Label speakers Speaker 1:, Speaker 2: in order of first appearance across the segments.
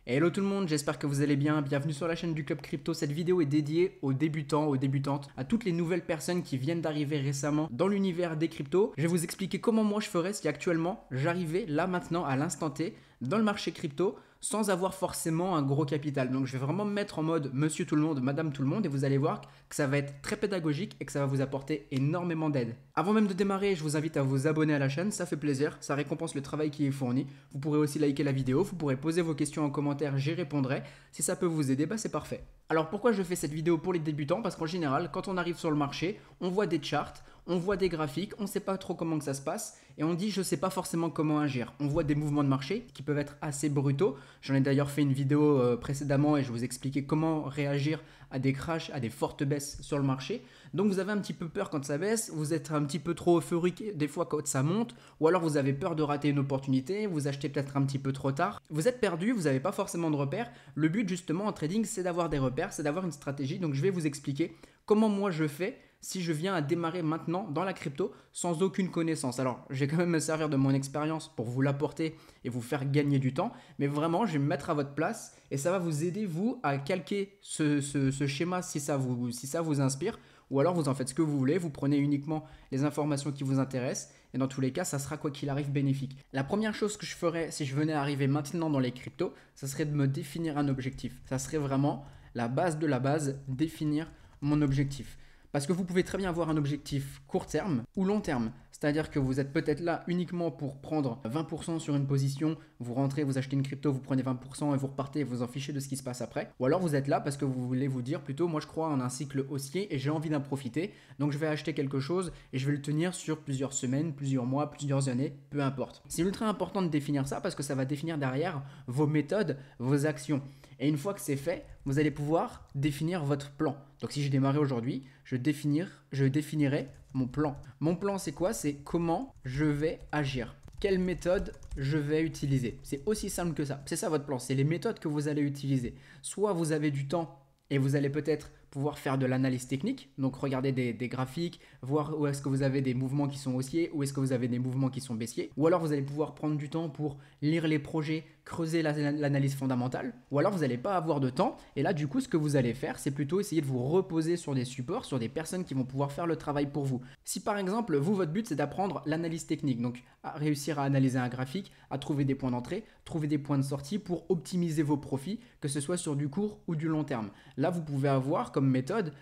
Speaker 1: Hello tout le monde, j'espère que vous allez bien. Bienvenue sur la chaîne du Club Crypto. Cette vidéo est dédiée aux débutants, aux débutantes, à toutes les nouvelles personnes qui viennent d'arriver récemment dans l'univers des cryptos. Je vais vous expliquer comment moi je ferais si actuellement j'arrivais là maintenant à l'instant T dans le marché crypto sans avoir forcément un gros capital. Donc je vais vraiment me mettre en mode monsieur tout le monde, madame tout le monde et vous allez voir que ça va être très pédagogique et que ça va vous apporter énormément d'aide. Avant même de démarrer, je vous invite à vous abonner à la chaîne, ça fait plaisir, ça récompense le travail qui est fourni. Vous pourrez aussi liker la vidéo, vous pourrez poser vos questions en commentaire, j'y répondrai. Si ça peut vous aider, bah c'est parfait. Alors pourquoi je fais cette vidéo pour les débutants? Parce qu'en général, quand on arrive sur le marché, on voit des charts, on voit des graphiques, on ne sait pas trop comment que ça se passe et on dit je ne sais pas forcément comment agir. On voit des mouvements de marché qui peuvent être assez brutaux. J'en ai d'ailleurs fait une vidéo précédemment et je vous expliquais comment réagir à des crashs, à des fortes baisses sur le marché. Donc vous avez un petit peu peur quand ça baisse, vous êtes un petit peu trop euphorique des fois quand ça monte, ou alors vous avez peur de rater une opportunité, vous achetez peut-être un petit peu trop tard. Vous êtes perdu, vous n'avez pas forcément de repères. Le but justement en trading, c'est d'avoir des repères, c'est d'avoir une stratégie. Donc je vais vous expliquer comment moi je fais si je viens à démarrer maintenant dans la crypto sans aucune connaissance. Alors, je vais quand même me servir de mon expérience pour vous l'apporter et vous faire gagner du temps, mais vraiment, je vais me mettre à votre place et ça va vous aider, vous, à calquer ce schéma si ça vous inspire, ou alors vous en faites ce que vous voulez, vous prenez uniquement les informations qui vous intéressent, et dans tous les cas, ça sera quoi qu'il arrive bénéfique. La première chose que je ferais si je venais arriver maintenant dans les cryptos, ça serait de me définir un objectif. Ça serait vraiment la base de la base, définir mon objectif. Parce que vous pouvez très bien avoir un objectif court terme ou long terme. C'est-à-dire que vous êtes peut-être là uniquement pour prendre 20% sur une position, vous rentrez, vous achetez une crypto, vous prenez 20% et vous repartez et vous en fichez de ce qui se passe après. Ou alors vous êtes là parce que vous voulez vous dire plutôt, moi je crois en un cycle haussier et j'ai envie d'en profiter. Donc je vais acheter quelque chose et je vais le tenir sur plusieurs semaines, plusieurs mois, plusieurs années, peu importe. C'est ultra important de définir ça parce que ça va définir derrière vos méthodes, vos actions. Et une fois que c'est fait, vous allez pouvoir définir votre plan. Donc si je démarrais aujourd'hui, je définirai mon plan. Mon plan c'est quoi? C'est comment je vais agir. Quelle méthode je vais utiliser. C'est aussi simple que ça. C'est ça votre plan, c'est les méthodes que vous allez utiliser. Soit vous avez du temps et vous allez peut-être pouvoir faire de l'analyse technique, donc regarder des graphiques, voir où est-ce que vous avez des mouvements qui sont haussiers, où est-ce que vous avez des mouvements qui sont baissiers, ou alors vous allez pouvoir prendre du temps pour lire les projets, creuser l'analyse fondamentale, ou alors vous n'allez pas avoir de temps, et là du coup ce que vous allez faire, c'est plutôt essayer de vous reposer sur des supports, sur des personnes qui vont pouvoir faire le travail pour vous. Si par exemple, vous, votre but c'est d'apprendre l'analyse technique, donc à réussir à analyser un graphique, à trouver des points d'entrée, trouver des points de sortie pour optimiser vos profits, que ce soit sur du court ou du long terme. Là vous pouvez avoir comme méthode,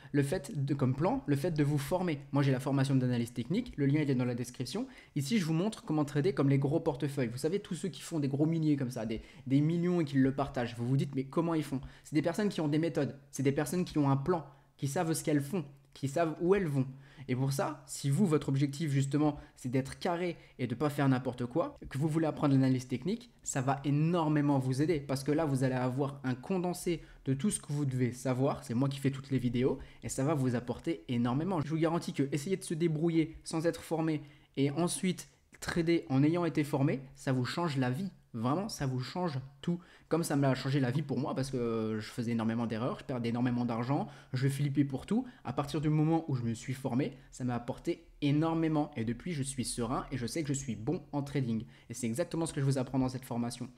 Speaker 1: comme plan, le fait de vous former. Moi j'ai la formation d'analyse technique, le lien il est dans la description. Ici je vous montre comment trader comme les gros portefeuilles. Vous savez, tous ceux qui font des gros milliers comme ça, des millions et qui le partagent. Vous vous dites mais comment ils font? C'est des personnes qui ont des méthodes, c'est des personnes qui ont un plan, qui savent ce qu'elles font, qui savent où elles vont. Et pour ça, si vous, votre objectif justement, c'est d'être carré et de ne pas faire n'importe quoi, que vous voulez apprendre l'analyse technique, ça va énormément vous aider parce que là, vous allez avoir un condensé de tout ce que vous devez savoir. C'est moi qui fais toutes les vidéos et ça va vous apporter énormément. Je vous garantis que essayer de se débrouiller sans être formé et ensuite trader en ayant été formé, ça vous change la vie. Vraiment, ça vous change tout. Comme ça m'a changé la vie pour moi parce que je faisais énormément d'erreurs, je perdais énormément d'argent, je flippais pour tout. À partir du moment où je me suis formé, ça m'a apporté énormément. Et depuis, je suis serein et je sais que je suis bon en trading. Et c'est exactement ce que je vous apprends dans cette formation.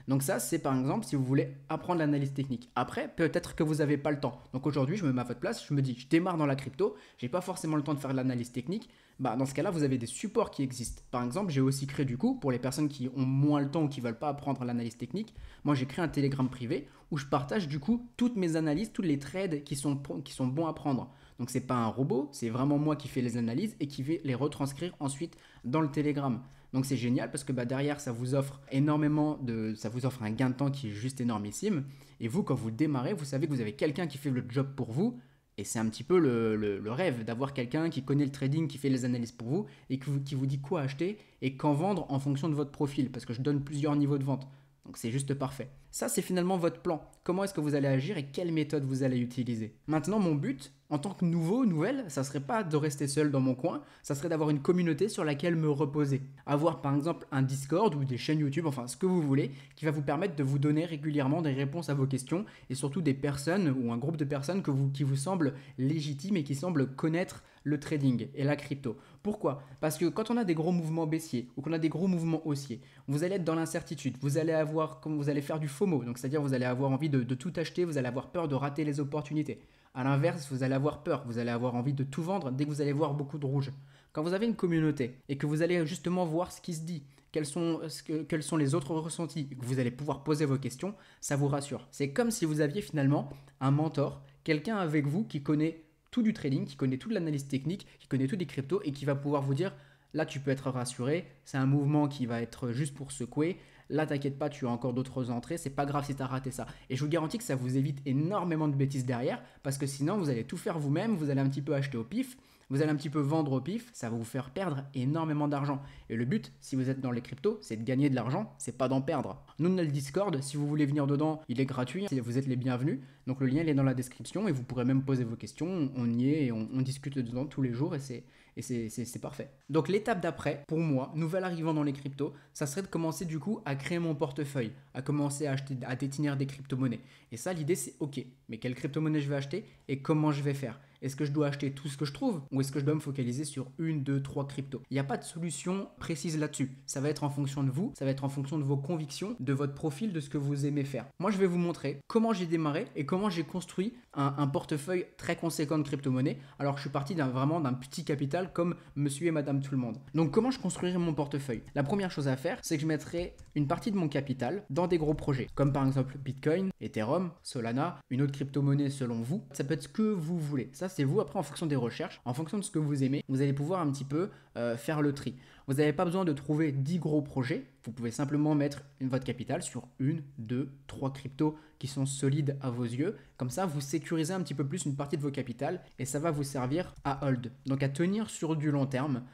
Speaker 1: Donc ça, c'est par exemple si vous voulez apprendre l'analyse technique. Après, peut-être que vous n'avez pas le temps. Donc aujourd'hui, je me mets à votre place, je me dis, je démarre dans la crypto, je n'ai pas forcément le temps de faire de l'analyse technique. Bah, dans ce cas-là, vous avez des supports qui existent. Par exemple, j'ai aussi créé du coup, pour les personnes qui ont moins le temps ou qui ne veulent pas apprendre l'analyse technique, moi j'ai créé un Telegram privé où je partage du coup toutes mes analyses, tous les trades qui sont bons à prendre. Donc c'est pas un robot, c'est vraiment moi qui fais les analyses et qui vais les retranscrire ensuite dans le Telegram. Donc c'est génial parce que bah, derrière ça vous offre ça vous offre un gain de temps qui est juste énormissime. Et vous, quand vous démarrez, vous savez que vous avez quelqu'un qui fait le job pour vous. Et c'est un petit peu le rêve d'avoir quelqu'un qui connaît le trading, qui fait les analyses pour vous et qui vous dit quoi acheter et quand vendre en fonction de votre profil. Parce que je donne plusieurs niveaux de vente. Donc c'est juste parfait. Ça, c'est finalement votre plan. Comment est-ce que vous allez agir et quelle méthode vous allez utiliser. Maintenant, mon but, en tant que nouvelle, ça serait pas de rester seul dans mon coin, ça serait d'avoir une communauté sur laquelle me reposer. Avoir par exemple un Discord ou des chaînes YouTube, enfin ce que vous voulez, qui va vous permettre de vous donner régulièrement des réponses à vos questions et surtout des personnes ou un groupe de personnes qui vous semblent légitimes et qui semblent connaître le trading et la crypto. Pourquoi? Parce que quand on a des gros mouvements baissiers ou qu'on a des gros mouvements haussiers, vous allez être dans l'incertitude, vous allez faire du FOMO, donc c'est-à-dire vous allez avoir envie de tout acheter, vous allez avoir peur de rater les opportunités. À l'inverse, vous allez avoir peur, vous allez avoir envie de tout vendre dès que vous allez voir beaucoup de rouge. Quand vous avez une communauté et que vous allez justement voir ce qui se dit, quels sont les autres ressentis, que vous allez pouvoir poser vos questions, ça vous rassure. C'est comme si vous aviez finalement un mentor, quelqu'un avec vous qui connaît tout du trading, qui connaît toute l'analyse technique, qui connaît tout des cryptos et qui va pouvoir vous dire là tu peux être rassuré, c'est un mouvement qui va être juste pour secouer. Là, t'inquiète pas, tu as encore d'autres entrées, c'est pas grave si tu as raté ça. Et je vous garantis que ça vous évite énormément de bêtises derrière, parce que sinon, vous allez tout faire vous-même, vous allez un petit peu acheter au pif, vous allez un petit peu vendre au pif, ça va vous faire perdre énormément d'argent. Et le but, si vous êtes dans les cryptos, c'est de gagner de l'argent, c'est pas d'en perdre. Nous, on a le Discord, si vous voulez venir dedans, il est gratuit, vous êtes les bienvenus. Donc le lien, il est dans la description et vous pourrez même poser vos questions, on y est et on discute dedans tous les jours et c'est parfait. Donc l'étape d'après, pour moi, nouvel arrivant dans les cryptos, ça serait de commencer du coup à créer mon portefeuille, à commencer à acheter, à détenir des crypto-monnaies. Et ça, l'idée c'est ok, mais quelle crypto-monnaie je vais acheter et comment je vais faire? Est-ce que je dois acheter tout ce que je trouve ou est-ce que je dois me focaliser sur une, deux, trois cryptos? Il n'y a pas de solution précise là-dessus. Ça va être en fonction de vous, ça va être en fonction de vos convictions, de votre profil, de ce que vous aimez faire. Moi, je vais vous montrer comment j'ai démarré et comment j'ai construit un portefeuille très conséquent de crypto-monnaies alors que je suis parti vraiment d'un petit capital comme monsieur et madame tout le monde. Donc, comment je construirai mon portefeuille? La première chose à faire, c'est que je mettrai une partie de mon capital dans des gros projets comme par exemple Bitcoin, Ethereum, Solana, une autre crypto-monnaie selon vous. Ça peut être ce que vous voulez. Ça, c'est vous. Après, en fonction des recherches, en fonction de ce que vous aimez, vous allez pouvoir un petit peu faire le tri. Vous n'avez pas besoin de trouver 10 gros projets. Vous pouvez simplement mettre votre capital sur une, deux, trois cryptos qui sont solides à vos yeux. Comme ça, vous sécurisez un petit peu plus une partie de vos capitales et ça va vous servir à hold. Donc à tenir sur du long terme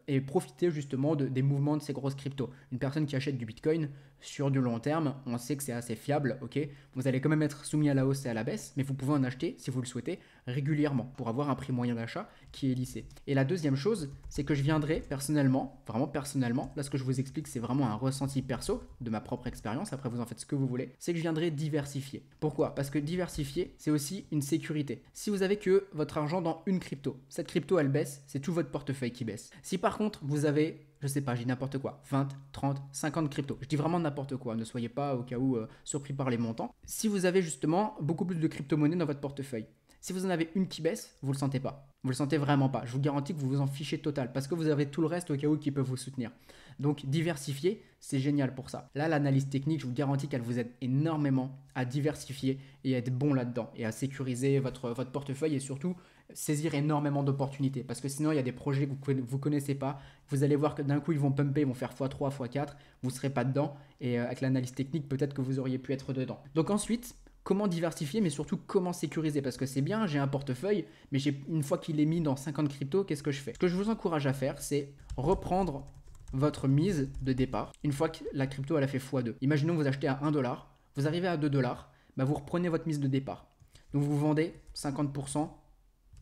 Speaker 1: et profiter justement des mouvements de ces grosses cryptos. Une personne qui achète du Bitcoin sur du long terme, on sait que c'est assez fiable, ok. Vous allez quand même être soumis à la hausse et à la baisse, mais vous pouvez en acheter, si vous le souhaitez, régulièrement pour avoir un prix moyen d'achat qui est lissé. Et la deuxième chose, c'est que je viendrai personnellement, vraiment personnellement, là ce que je vous explique, c'est vraiment un ressenti perso de ma propre expérience, après vous en faites ce que vous voulez, c'est que je viendrai diversifier. Pourquoi? Parce que diversifier, c'est aussi une sécurité. Si vous avez que votre argent dans une crypto, cette crypto elle baisse, c'est tout votre portefeuille qui baisse. Si par contre vous avez, je sais pas, j'ai n'importe quoi, 20, 30, 50 cryptos. Je dis vraiment n'importe quoi, ne soyez pas au cas où surpris par les montants. Si vous avez justement beaucoup plus de crypto-monnaies dans votre portefeuille, si vous en avez une qui baisse, vous le sentez pas. Vous le sentez vraiment pas. Je vous garantis que vous vous en fichez total parce que vous avez tout le reste au cas où qui peut vous soutenir. Donc diversifier, c'est génial pour ça. Là, l'analyse technique, je vous garantis qu'elle vous aide énormément à diversifier et à être bon là-dedans et à sécuriser votre portefeuille et surtout saisir énormément d'opportunités parce que sinon il y a des projets que vous connaissez pas, vous allez voir que d'un coup ils vont pumper, ils vont faire x3, x4, vous ne serez pas dedans et avec l'analyse technique peut-être que vous auriez pu être dedans. Donc ensuite, comment diversifier mais surtout comment sécuriser parce que c'est bien, j'ai un portefeuille mais une fois qu'il est mis dans 50 cryptos, qu'est-ce que je fais? Ce que je vous encourage à faire, c'est reprendre votre mise de départ une fois que la crypto elle a fait x2. Imaginons que vous achetez à 1$, vous arrivez à 2$, bah vous reprenez votre mise de départ. Donc vous vendez 50%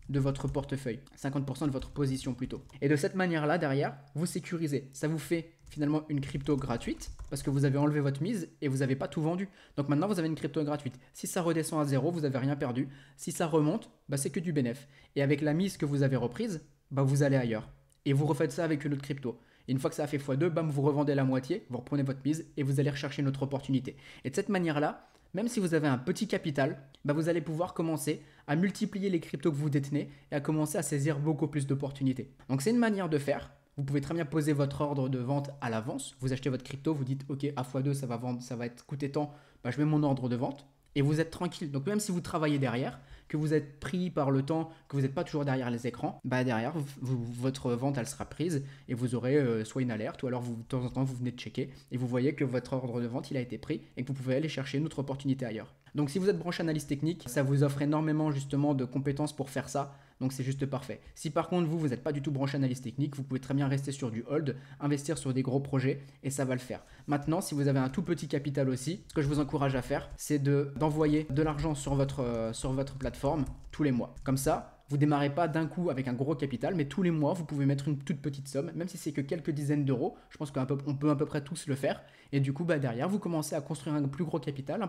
Speaker 1: de votre portefeuille, 50% de votre position plutôt. Et de cette manière-là, derrière, vous sécurisez. Ça vous fait finalement une crypto gratuite parce que vous avez enlevé votre mise et vous n'avez pas tout vendu. Donc maintenant, vous avez une crypto gratuite. Si ça redescend à zéro, vous n'avez rien perdu. Si ça remonte, bah, c'est que du bénéf. Et avec la mise que vous avez reprise, bah, vous allez ailleurs. Et vous refaites ça avec une autre crypto. Et une fois que ça a fait x2, bam, vous revendez la moitié, vous reprenez votre mise et vous allez rechercher une autre opportunité. Et de cette manière-là, même si vous avez un petit capital, bah vous allez pouvoir commencer à multiplier les cryptos que vous détenez et à commencer à saisir beaucoup plus d'opportunités. Donc c'est une manière de faire. Vous pouvez très bien poser votre ordre de vente à l'avance. Vous achetez votre crypto, vous dites ok, à x2 ça va vendre, ça va être coûter tant, bah, je mets mon ordre de vente et vous êtes tranquille. Donc même si vous travaillez derrière, que vous êtes pris par le temps, que vous n'êtes pas toujours derrière les écrans, bah derrière votre vente elle sera prise et vous aurez soit une alerte ou alors de temps en temps vous venez de checker et vous voyez que votre ordre de vente il a été pris et que vous pouvez aller chercher une autre opportunité ailleurs. Donc si vous êtes branché analyse technique, ça vous offre énormément justement de compétences pour faire ça. Donc c'est juste parfait. Si par contre vous n'êtes pas du tout branché analyse technique, vous pouvez très bien rester sur du hold, investir sur des gros projets et ça va le faire. Maintenant, si vous avez un tout petit capital aussi, ce que je vous encourage à faire, c'est d'envoyer de l'argent sur votre plateforme tous les mois. Comme ça, vous ne démarrez pas d'un coup avec un gros capital, mais tous les mois, vous pouvez mettre une toute petite somme, même si c'est que quelques dizaines d'euros. Je pense qu'on peut à peu près tous le faire. Et du coup, bah, derrière, vous commencez à construire un plus gros capital.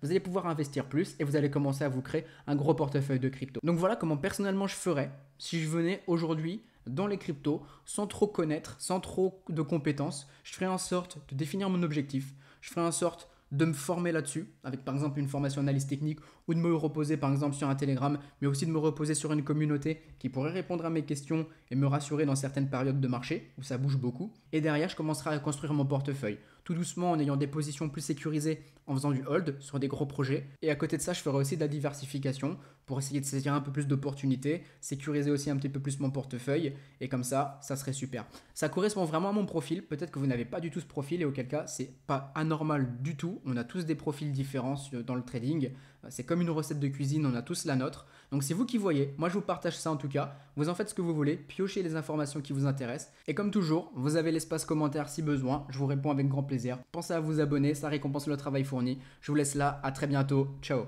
Speaker 1: Vous allez pouvoir investir plus et vous allez commencer à vous créer un gros portefeuille de crypto. Donc voilà comment personnellement je ferais si je venais aujourd'hui dans les cryptos sans trop connaître, sans trop de compétences. Je ferais en sorte de définir mon objectif. Je ferais en sorte de me former là-dessus, avec par exemple une formation analyse technique, ou de me reposer par exemple sur un Telegram, mais aussi de me reposer sur une communauté qui pourrait répondre à mes questions et me rassurer dans certaines périodes de marché où ça bouge beaucoup. Et derrière, je commencerai à construire mon portefeuille, tout doucement en ayant des positions plus sécurisées, en faisant du hold sur des gros projets. Et à côté de ça, je ferai aussi de la diversification pour essayer de saisir un peu plus d'opportunités, sécuriser aussi un petit peu plus mon portefeuille, et comme ça serait super. Ça correspond vraiment à mon profil. Peut-être que vous n'avez pas du tout ce profil, et auquel cas, c'est pas anormal du tout. On a tous des profils différents dans le trading. C'est comme une recette de cuisine, on a tous la nôtre. Donc c'est vous qui voyez. Moi, je vous partage ça en tout cas. Vous en faites ce que vous voulez, piochez les informations qui vous intéressent. Et comme toujours, vous avez l'espace commentaire si besoin. Je vous réponds avec grand plaisir. Pensez à vous abonner, ça récompense le travail fourni. Je vous laisse là, à très bientôt. Ciao.